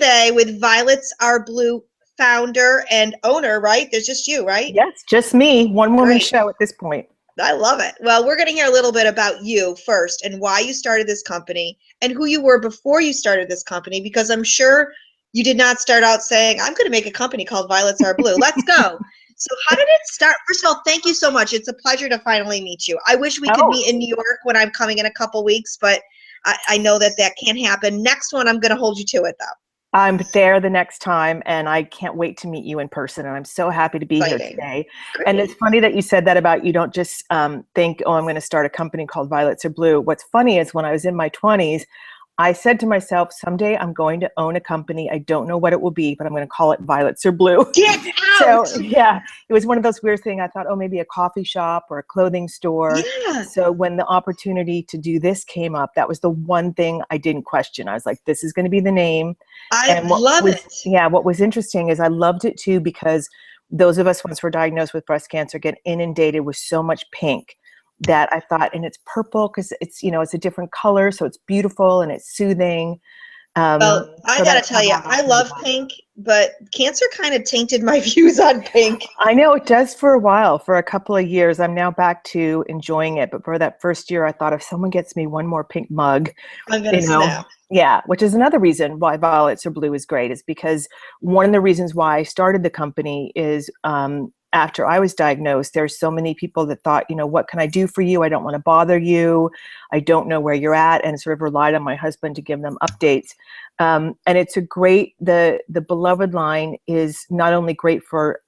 today with Violets Are Blue founder and owner, right? There's just you, right? Yes, just me. One woman show at this point. I love it. Well, we're going to hear a little bit about you first and why you started this company and who you were before you started this company, because I'm sure you did not start out saying, I'm going to make a company called Violets Are Blue. Let's go. So how did it start? First of all, thank you so much. It's a pleasure to finally meet you. I wish we could meet in New York when I'm coming in a couple weeks, but I know that can't happen. Next one, I'm going to hold you to it, though. I'm there the next time, and I can't wait to meet you in person. And I'm so happy to be here today. Great. And it's funny that you said that about you don't just think, oh, I'm going to start a company called Violets Are Blue. What's funny is when I was in my 20s, I said to myself, someday I'm going to own a company. I don't know what it will be, but I'm going to call it Violets Are Blue. Get out! So yeah, it was one of those weird things. I thought, oh, maybe a coffee shop or a clothing store. Yeah. So when the opportunity to do this came up, that was the one thing I didn't question. I was like, this is going to be the name. I love it. Yeah, what was interesting is I loved it too, because those of us once we're diagnosed with breast cancer get inundated with so much pink that I thought, and it's purple because it's, you know, it's a different color, so it's beautiful and it's soothing. Well, I gotta tell you, I love pink, but cancer kind of tainted my views on pink. I know it does for a while, for a couple of years. I'm now back to enjoying it, but for that first year, I thought if someone gets me one more pink mug, I'm gonna snap. Yeah, which is another reason why Violets Are Blue is great, is because one of the reasons why I started the company is after I was diagnosed, there's so many people that thought, you know, what can I do for you? I don't want to bother you. I don't know where you're at, and sort of relied on my husband to give them updates. And it's a great, the Beloved line is not only great for,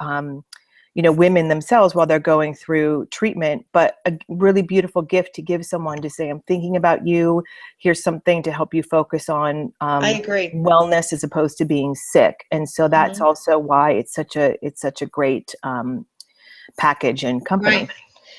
you know, women themselves while they're going through treatment, but a really beautiful gift to give someone to say, I'm thinking about you. Here's something to help you focus on I agree. wellness as opposed to being sick. And so that's also why it's such a great package and company. Right.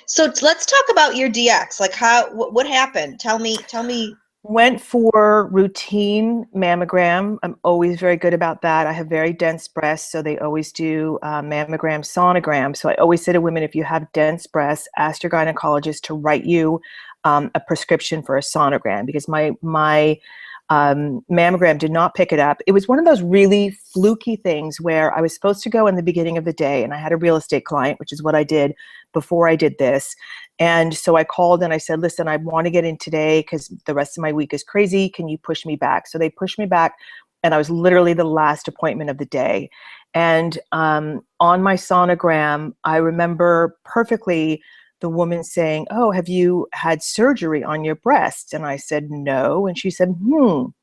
So let's talk about your DX. Like what happened? Tell me. Went for routine mammogram. I'm always very good about that. I have very dense breasts, so they always do mammogram, sonogram. So I always say to women, if you have dense breasts, ask your gynecologist to write you a prescription for a sonogram, because my mammogram did not pick it up. It was one of those really fluky things where I was supposed to go in the beginning of the day, and I had a real estate client, which is what I did before I did this. And so I called and I said, listen, I want to get in today because the rest of my week is crazy. Can you push me back? So they pushed me back, and I was literally the last appointment of the day. And on my sonogram, I remember perfectly the woman saying, oh, have you had surgery on your breast? And I said, no. And she said, you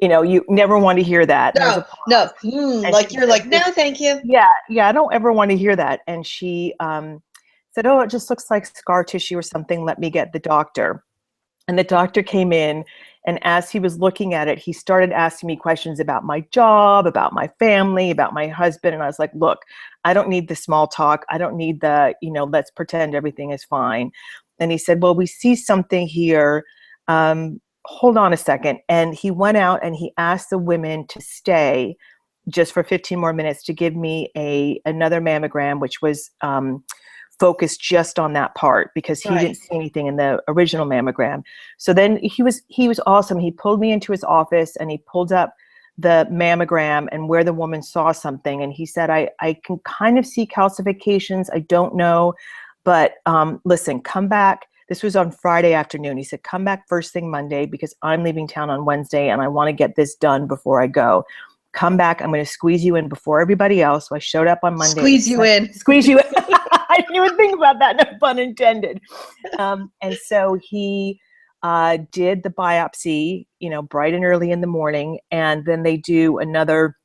know, you never want to hear that. No. Like you're like, no, thank you. Yeah. I don't ever want to hear that. And she said, oh, it just looks like scar tissue or something. Let me get the doctor. And the doctor came in, and as he was looking at it, he started asking me questions about my job, about my family, about my husband. And I was like, look, I don't need the small talk. I don't need the, you know, let's pretend everything is fine. And he said, well, we see something here. Hold on a second. And he went out and he asked the women to stay just for 15 more minutes to give me another mammogram, which was focused just on that part, because he didn't see anything in the original mammogram. So then he was awesome. He pulled me into his office and he pulled up the mammogram and where the woman saw something. And he said, I can kind of see calcifications. I don't know, but listen, come back. This was on Friday afternoon. He said, come back first thing Monday, because I'm leaving town on Wednesday and I want to get this done before I go. Come back. I'm going to squeeze you in before everybody else. So I showed up on Monday. Squeeze you in. I didn't even think about that, no pun intended. And so he did the biopsy, you know, bright and early in the morning. And then they do another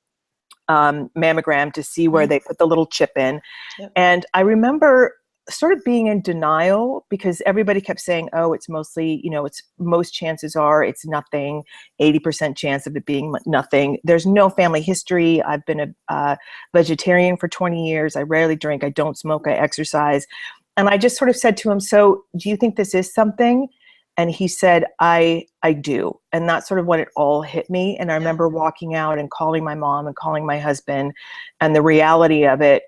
mammogram to see where they put the little chip in. Yep. And I remember sort of being in denial, because everybody kept saying, oh, it's mostly, you know, it's most chances are it's nothing, 80% chance of it being nothing. There's no family history. I've been a vegetarian for 20 years. I rarely drink. I don't smoke. I exercise. And I just sort of said to him, so do you think this is something? And he said, I do. And that's sort of when it all hit me. And I remember walking out and calling my mom and calling my husband, and the reality of it,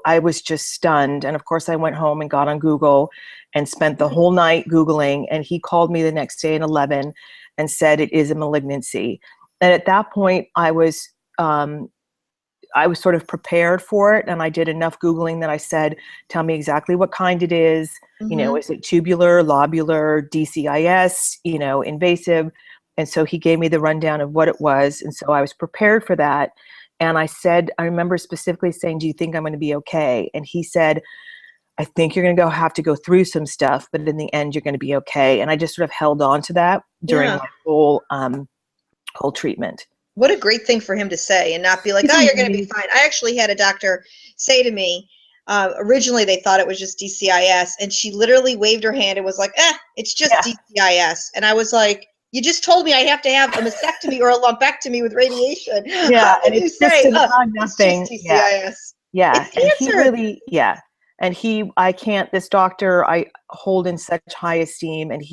I was just stunned. And of course I went home and got on Google and spent the whole night Googling. And he called me the next day at 11 and said, it is a malignancy. And at that point, I was sort of prepared for it, and I did enough Googling that I said, tell me exactly what kind it is. You know, is it tubular, lobular, DCIS, you know, invasive? And so he gave me the rundown of what it was. And so I was prepared for that. And I said, I remember specifically saying, do you think I'm going to be okay? And he said, I think you're going to have to go through some stuff, but in the end, you're going to be okay. And I just sort of held on to that during my whole treatment. What a great thing for him to say, and not be like, oh, you're going to be fine. I actually had a doctor say to me, originally they thought it was just DCIS, and she literally waved her hand and was like, it's just DCIS. And I was like, you just told me I have to have a mastectomy or a lumpectomy with radiation. Yeah, and it's just nothing. It's just DCIS. Yeah, it's cancer. And he really, and this doctor I hold in such high esteem, and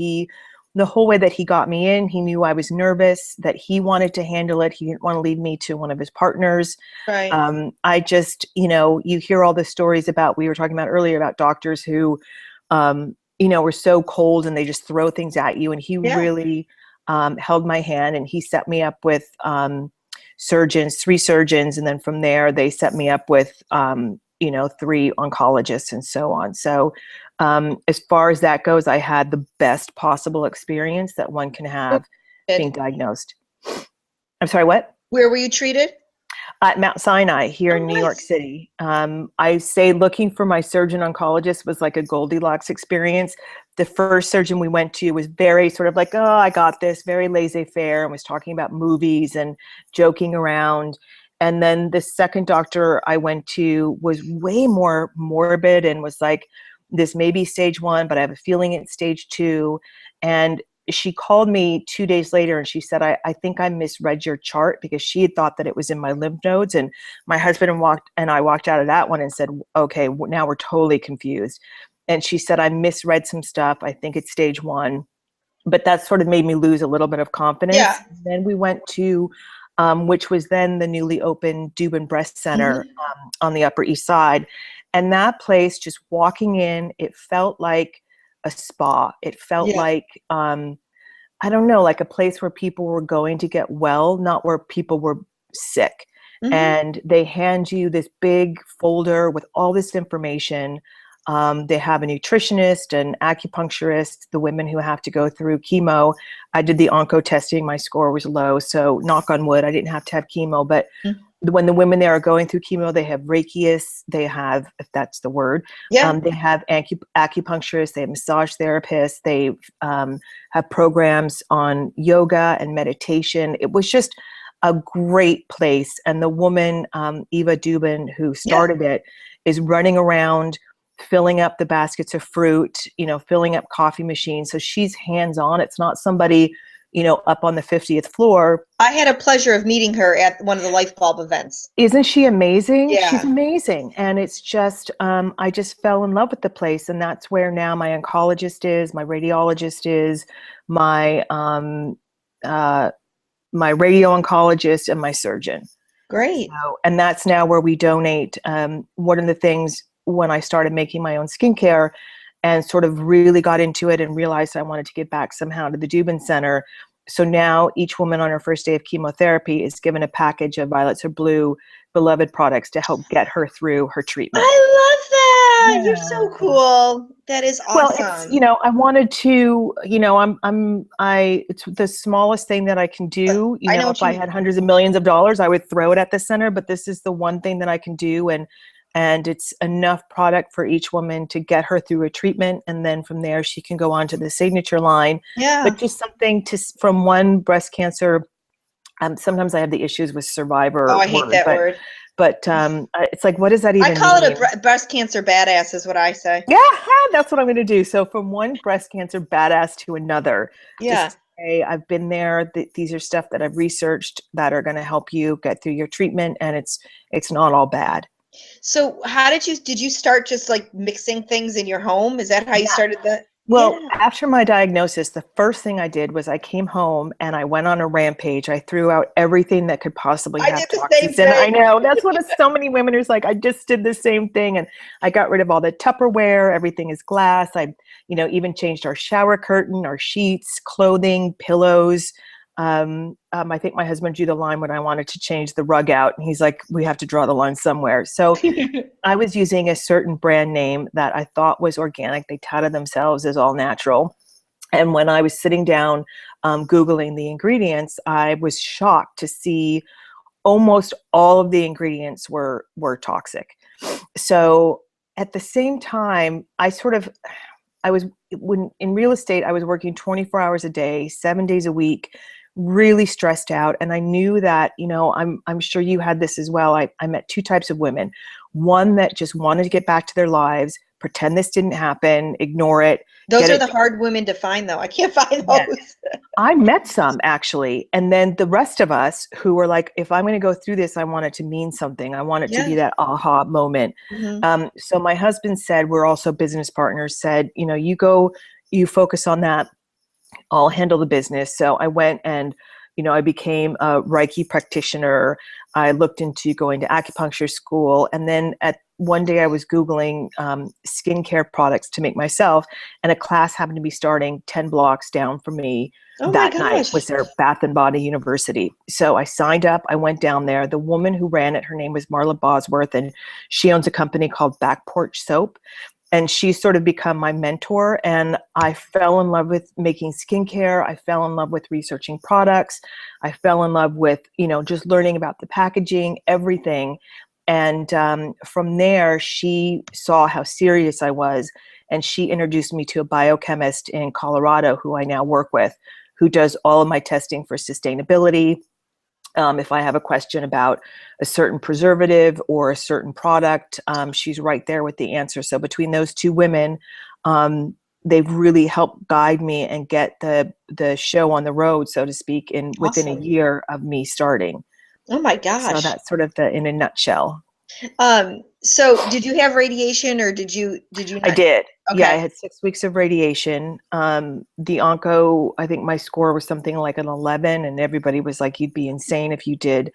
the whole way that he got me in, he knew I was nervous, that he wanted to handle it. He didn't want to leave me to one of his partners. Right. I just, you know, you hear all the stories about, we were talking about earlier about doctors who, you know, were so cold and they just throw things at you. And he really held my hand, and he set me up with surgeons, 3 surgeons. And then from there, they set me up with, you know, 3 oncologists and so on. So as far as that goes, I had the best possible experience that one can have being diagnosed. I'm sorry, what? Where were you treated? At Mount Sinai here in New York City. I say looking for my surgeon oncologist was like a Goldilocks experience. The first surgeon we went to was very sort of like, oh, I got this, very laissez-faire, and was talking about movies and joking around. And then the second doctor I went to was way more morbid and was like, this may be stage 1, but I have a feeling it's stage 2. And she called me 2 days later and she said, I think I misread your chart, because she had thought that it was in my lymph nodes. And my husband and I walked out of that one and said, okay, now we're totally confused. And she said, I misread some stuff. I think it's stage 1. But that sort of made me lose a little bit of confidence. Yeah. And then we went to, which was then the newly opened Dubin Breast Center on the Upper East Side. And that place, just walking in, it felt like a spa. It felt like, I don't know, like a place where people were going to get well, not where people were sick. And they hand you this big folder with all this information. They have a nutritionist, an acupuncturist, the women who have to go through chemo. I did the onco testing. My score was low. So knock on wood, I didn't have to have chemo. But when the women there are going through chemo, they have Reikiists, they have, if that's the word, they have acupuncturists, they have massage therapists, they have programs on yoga and meditation. It was just a great place. And the woman, Eva Dubin, who started it, is running around filling up the baskets of fruit, you know, filling up coffee machines. So she's hands-on. It's not somebody, you know, up on the 50th floor. I had a pleasure of meeting her at one of the Life Bulb events. Isn't she amazing? Yeah. She's amazing. And it's just, I just fell in love with the place. And that's where now my oncologist is, my radiologist is, my radio oncologist, and my surgeon. Great. So, and that's now where we donate. One of the things when I started making my own skincare and sort of really got into it and realized I wanted to give back somehow to the Dubin Center. So now each woman on her first day of chemotherapy is given a package of Violets Are Blue beloved products to help get her through her treatment. I love that. You're so cool. That is awesome. Well, it's, you know, I wanted to, you know, it's the smallest thing that I can do. You know, if I had hundreds of millions of dollars, I would throw it at the center, but this is the one thing that I can do. And it's enough product for each woman to get her through a treatment. And then from there, she can go on to the signature line. Yeah. But just something from one breast cancer. Sometimes I have the issues with survivor. Oh, I hate that word. But it's like, what does that even mean? I call it a breast cancer badass is what I say. Yeah, that's what I'm going to do. So from one breast cancer badass to another. Yeah. Just say, I've been there. These are stuff that I've researched that are going to help you get through your treatment. And it's not all bad. So how did you start just like mixing things in your home? Is that how you started that? Well, after my diagnosis, the first thing I did was I came home and I went on a rampage. I threw out everything that could possibly have toxins in it. I know. That's what so many women are like. I just did the same thing. And I got rid of all the Tupperware. Everything is glass. I, you know, even changed our shower curtain, our sheets, clothing, pillows. I think my husband drew the line when I wanted to change the rug out. And he's like, we have to draw the line somewhere. So I was using a certain brand name that I thought was organic. They touted themselves as all natural. And when I was sitting down Googling the ingredients, I was shocked to see almost all of the ingredients were toxic. So at the same time, when in real estate, I was working 24 hours a day, 7 days a week, really stressed out. And I knew that, I'm sure you had this as well. I met two types of women. One that just wanted to get back to their lives, pretend this didn't happen, ignore it. Those are the hard women to find, though. I can't find those. Yeah. I met some, actually. And then the rest of us who were like, if I'm going to go through this, I want it to mean something. I want it to be that aha moment. Mm-hmm. So my husband said, we're also business partners, said, you focus on that. I'll handle the business. So I went and, I became a Reiki practitioner. I looked into going to acupuncture school. And then one day I was Googling skincare products to make myself, and a class happened to be starting 10 blocks down from me. That night was their Bath and Body University. So I signed up. I went down there. The woman who ran it, her name was Marla Bosworth, and she owns a company called Back Porch Soap. And she's sort of become my mentor. And I fell in love with making skincare. I fell in love with researching products. I fell in love with, just learning about the packaging, everything. And from there, she saw how serious I was. And she introduced me to a biochemist in Colorado who I now work with, who does all of my testing for sustainability. If I have a question about a certain preservative or a certain product, she's right there with the answer. So between those two women, they've really helped guide me and get the show on the road, so to speak, within a year of me starting. Oh my gosh. So that's sort of in a nutshell. So did you have radiation or did you not? I did. Okay. Yeah, I had 6 weeks of radiation. The onco, I think my score was something like an 11, and everybody was like, you'd be insane if you did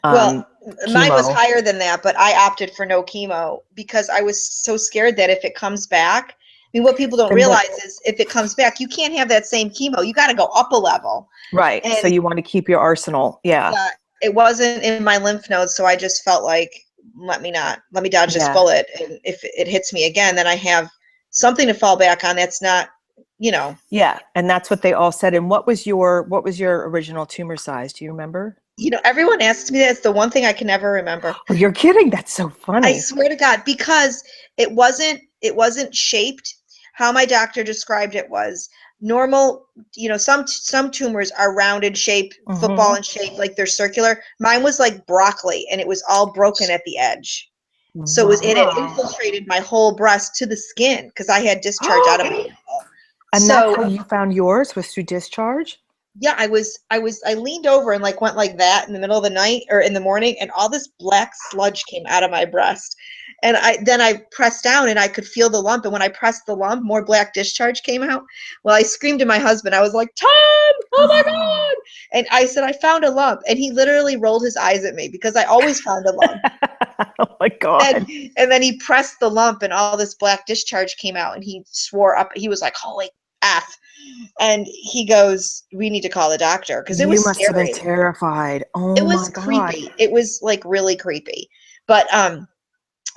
well, chemo. Mine was higher than that, but I opted for no chemo because I was so scared that if it comes back, what people don't realize is if it comes back, you can't have that same chemo. You got to go up a level. Right. And so you want to keep your arsenal. Yeah. It wasn't in my lymph nodes, so I just felt like, let me dodge this bullet. And if it hits me again, then I have something to fall back on. That's not, Yeah. And that's what they all said. And what was your original tumor size? Do you remember? Everyone asks me that. It's the one thing I can never remember. Oh, you're kidding. That's so funny. I swear to God, because it wasn't shaped. How my doctor described it was normal. Some tumors are rounded shape, football in shape, like they're circular. Mine was like broccoli, and it was all broken at the edge. So it had infiltrated my whole breast to the skin because I had discharge out of my nipple. And that's how you found yours, was through discharge? Yeah, I leaned over and went like that in the middle of the night or in the morning, and all this black sludge came out of my breast. And I pressed down and I could feel the lump. And when I pressed the lump, more black discharge came out. Well, I screamed to my husband. I was like, Tom, oh my God. And I said, I found a lump. And he literally rolled his eyes at me because I always found a lump. Oh my God. And then he pressed the lump and all this black discharge came out, and he swore up. He was like, holy F. And he goes, we need to call the doctor because it was You must have been terrified. Oh, it was creepy. It was really creepy. But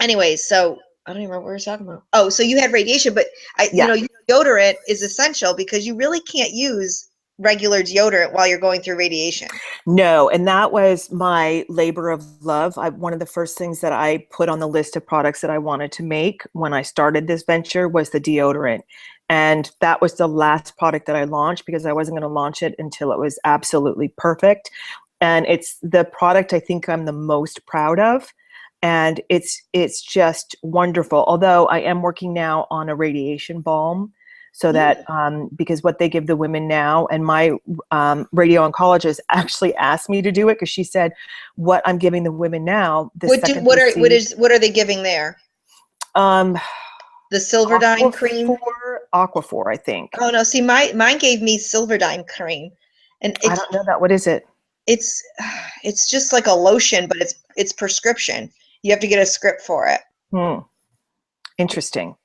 anyways, so I don't even remember what we were talking about. Oh, so you had radiation, but deodorant is essential because you really can't use regular deodorant while you're going through radiation. No, and that was my labor of love. One of the first things that I put on the list of products that I wanted to make when I started this venture was the deodorant. And that was the last product that I launched because I wasn't going to launch it until it was absolutely perfect. And it's the product I think I'm the most proud of. And it's just wonderful. Although I am working now on a radiation balm so that, because what they give the women now, and my radio oncologist actually asked me to do it because she said, what I'm giving the women now. What are they giving there? The Silverdine cream? Aquaphor, I think. Oh no, see, mine gave me Silverdine cream. And I don't know that. What is it? It's just like a lotion, but it's prescription. You have to get a script for it. Interesting.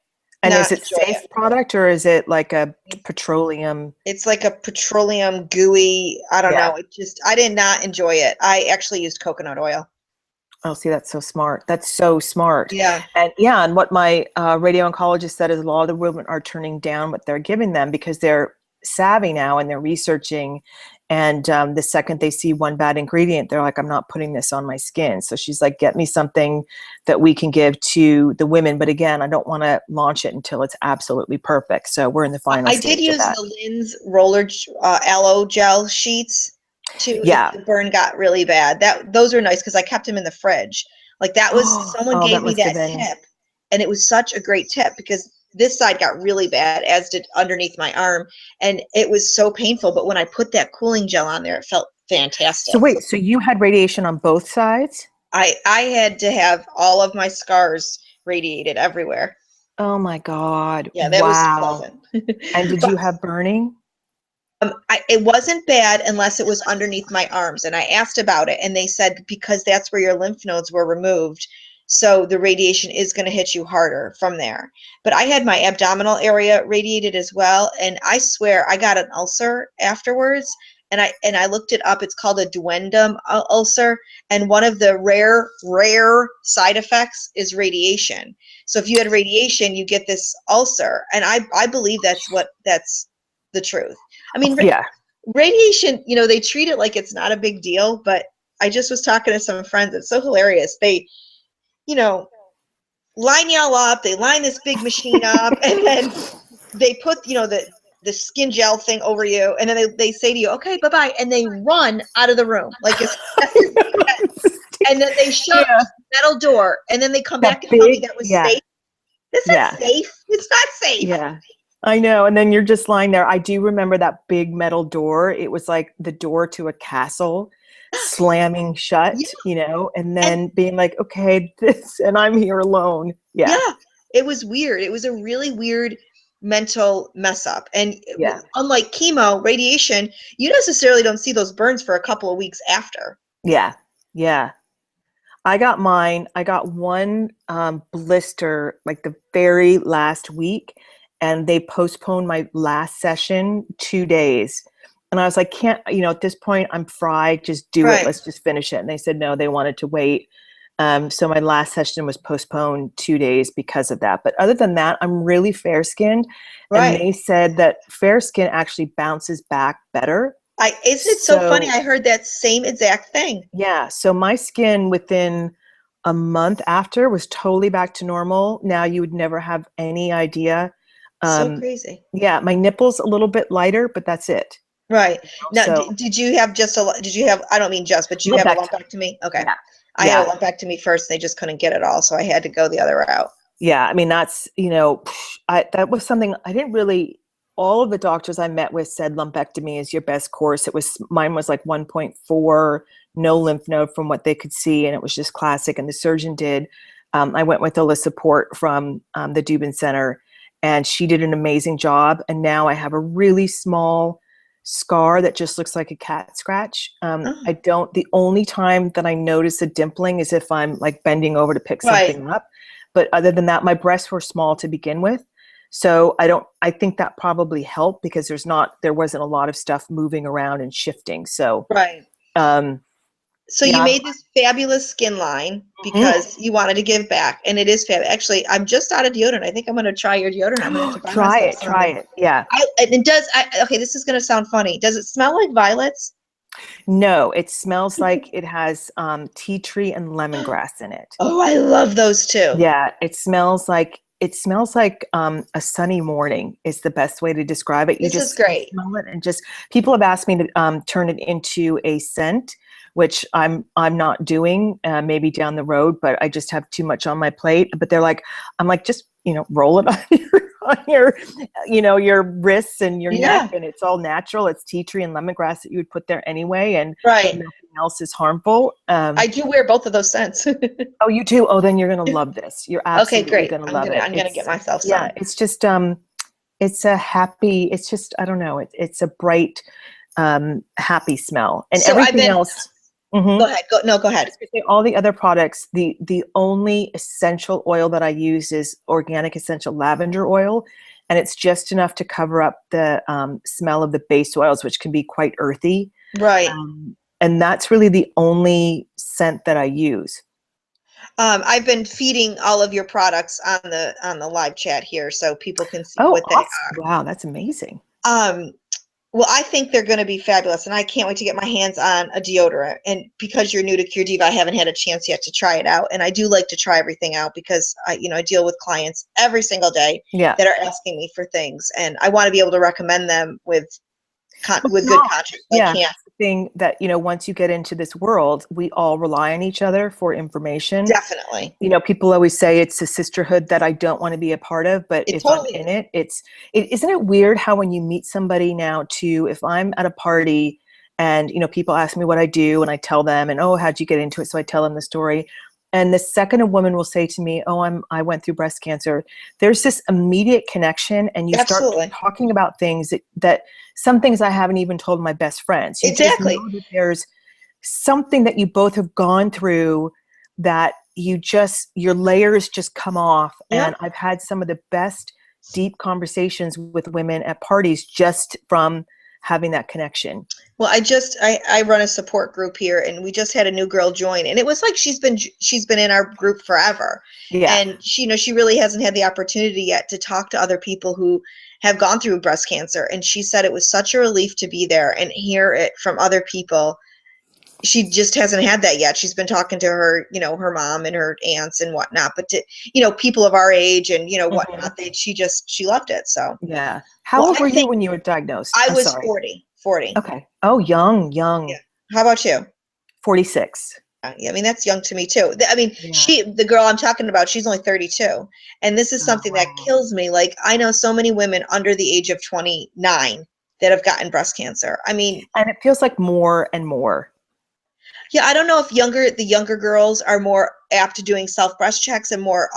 And not is it enjoy safe it. product or is it like a petroleum? It's like a petroleum gooey, I don't Yeah. know. I did not enjoy it. I actually used coconut oil. Oh, see, that's so smart. That's so smart. Yeah. And yeah, and what my radio oncologist said is a lot of the women are turning down what they're giving them because they're savvy now and they're researching. And the second they see one bad ingredient, they're like, I'm not putting this on my skin. So she's like, get me something that we can give to the women. But again, I don't want to launch it until it's absolutely perfect. So we're in the final I did stage of use that. the Lynn's roller aloe gel sheets too if Yeah. the burn got really bad. Those are nice because I kept them in the fridge. Like that was someone Oh, gave that me must have that been. tip, and it was such a great tip because this side got really bad, as did underneath my arm, and it was so painful. But when I put that cooling gel on there, it felt So fantastic. wait, so you had radiation on both sides? I had to have all of my scars radiated everywhere. Oh my God. Yeah, that was Wow. pleasant. And did But you have burning? it wasn't bad unless it was underneath my arms. And I asked about it, and they said because that's where your lymph nodes were removed. So the radiation is going to hit you harder from there. But I had my abdominal area radiated as well. And I swear I got an ulcer afterwards. And I looked it up. It's called a duodenum ulcer. And one of the rare side effects is radiation. So if you had radiation, you get this ulcer. And I believe that's the truth. I mean, Yeah. radiation, they treat it like it's not a big deal, but I just was talking to some friends. It's so hilarious. They, you know, line y'all up, they line this big machine up, and then they put, the skin gel thing over you, and then they say to you, okay, bye-bye, and they run out of the room. Like it's and then they shut Yeah. the metal door, and then they come That back and tell me big, that was yeah, safe. That's yeah, not safe. It's not safe. yeah. I know. And then you're just lying there. I do remember that big metal door. It was like the door to a castle slamming Yeah. shut, and And then being like, okay, and I'm here alone. Yeah. yeah, it was weird. It was a really weird mental mess up. And Yeah. unlike chemo, radiation, you necessarily don't see those burns for a couple of weeks after. Yeah. Yeah. I got mine. I got one blister like the very last week, and they postponed my last session 2 days. And I was like, can't, at this point, I'm fried. Just do it. Right. Let's just finish it. And they said, no, they wanted to wait. So my last session was postponed 2 days because of that. But other than that, I'm really fair skinned. And Right. they said that fair skin actually bounces back better. Isn't it so funny? So I heard that same exact thing. yeah. So my skin within a month after was totally back to normal. Now you would never have any idea. So Um, crazy. yeah, my nipples a little bit lighter, but that's it. Right. Now, So did you have did you have, I don't mean just, but you have a lumpectomy. lumpectomy? Okay. Yeah. I had a Yeah. lumpectomy first. They just couldn't get it all. So I had to go the other route. Yeah. I mean, that's, that was something I didn't really, all of the doctors I met with said lumpectomy is your best course. Mine was like 1.4, no lymph node from what they could see. And it was just classic. And the surgeon did, I went with Alyssa Port from the Dubin Center, and she did an amazing job. And now I have a really small scar that just looks like a cat scratch. Oh, The only time that I notice a dimpling is if I'm like bending over to pick right. something up. But other than that, my breasts were small to begin with. So I think that probably helped because there wasn't a lot of stuff moving around and shifting. So, Right. um, So you yeah. made this fabulous skin line Mhm. because you wanted to give back, and it is fabulous. Actually, I'm just out of deodorant. I think I'm going to try your deodorant. I'm going to have to buy Try myself it. Try some. it. Yeah. And it does. Okay, this is going to sound funny. Does it smell like violets? No, it smells like it has tea tree and lemongrass in it. Oh, I love those too. Yeah, it smells like a sunny morning is the best way to describe it. This is You great. smell it, and just people have asked me to turn it into a scent, which I'm not doing. Maybe down the road, but I just have too much on my plate. But I'm like, just roll it on your wrists and your Yeah. neck, and it's all natural. It's tea tree and lemongrass that you would put there anyway, and Right. nothing else is harmful. I do wear both of those scents. Oh, you do? Oh, then you're gonna love this. You're Okay, absolutely great. gonna love it. I'm gonna get myself Yeah, some. it's just it's just I don't know. It's a bright, happy smell, and So I've everything been else. Mm-hmm. Go ahead. Go ahead. All the other products, the only essential oil that I use is organic essential lavender oil, and it's just enough to cover up the smell of the base oils, which can be quite earthy. Right. And that's really the only scent that I use. I've been feeding all of your products on the live chat here, so people can see what they awesome. are. Wow, that's amazing. Well, I think they're going to be fabulous, and I can't wait to get my hands on a deodorant. And because you're new to CureDiva, I haven't had a chance yet to try it out. And I do like to try everything out because I deal with clients every single day that are asking me for things, and I want to be able to recommend them with good conscience. Yeah, I can't. that's the thing that, once you get into this world, we all rely on each other for information. Definitely. People always say it's a sisterhood that I don't want to be a part of, but if totally I'm in it, isn't it weird how when you meet somebody now too, if I'm at a party and, people ask me what I do and I tell them and, oh, how'd you get into it? So I tell them the story. And the second a woman will say to me, oh, I went through breast cancer, there's this immediate connection, and you start talking about things that some things I haven't even told my best friends. You just know that there's something that you both have gone through that your layers just come off. Yep. And I've had some of the best deep conversations with women at parties just from having that connection. Well, I run a support group here, and we just had a new girl join, and it was like she's been in our group forever. Yeah. And she really hasn't had the opportunity yet to talk to other people who have gone through breast cancer. And she said it was such a relief to be there and hear it from other people. She just hasn't had that yet. She's been talking to her, her mom and her aunts and whatnot, but to, people of our age and, whatnot, she loved it. So, yeah. How old were you when you were diagnosed? I was 40. Okay. Oh, young. Yeah. How about you? 46. Yeah, I mean, that's young to me too. I mean, the girl I'm talking about, she's only 32. And this is something that kills me. Like, I know so many women under the age of 29 that have gotten breast cancer. I mean, and it feels like more and more. Yeah, I don't know if the younger girls are more apt to doing self breast checks and more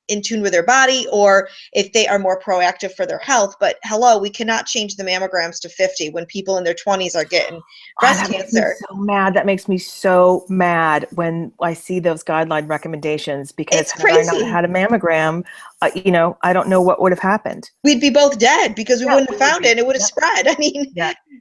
in tune with their body, or if they are more proactive for their health. But hello, we cannot change the mammograms to 50 when people in their 20s are getting breast cancer. That makes me so mad when I see those guideline recommendations, because had I not had a mammogram, I don't know what would have happened. We'd be both dead because we wouldn't have found it and it would have spread. I mean,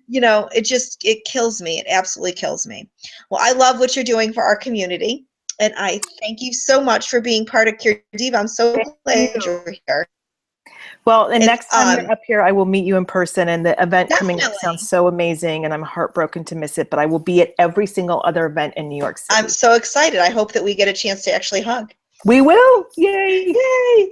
it kills me. It absolutely kills me. Well, I love what you're doing for our community. And I thank you so much for being part of CureDiva. I'm so glad you're here. Well, and next time you're up here, I will meet you in person. And the event coming up sounds so amazing, and I'm heartbroken to miss it. But I will be at every single other event in New York City. I'm so excited. I hope that we get a chance to actually hug. We will. Yay. Yay.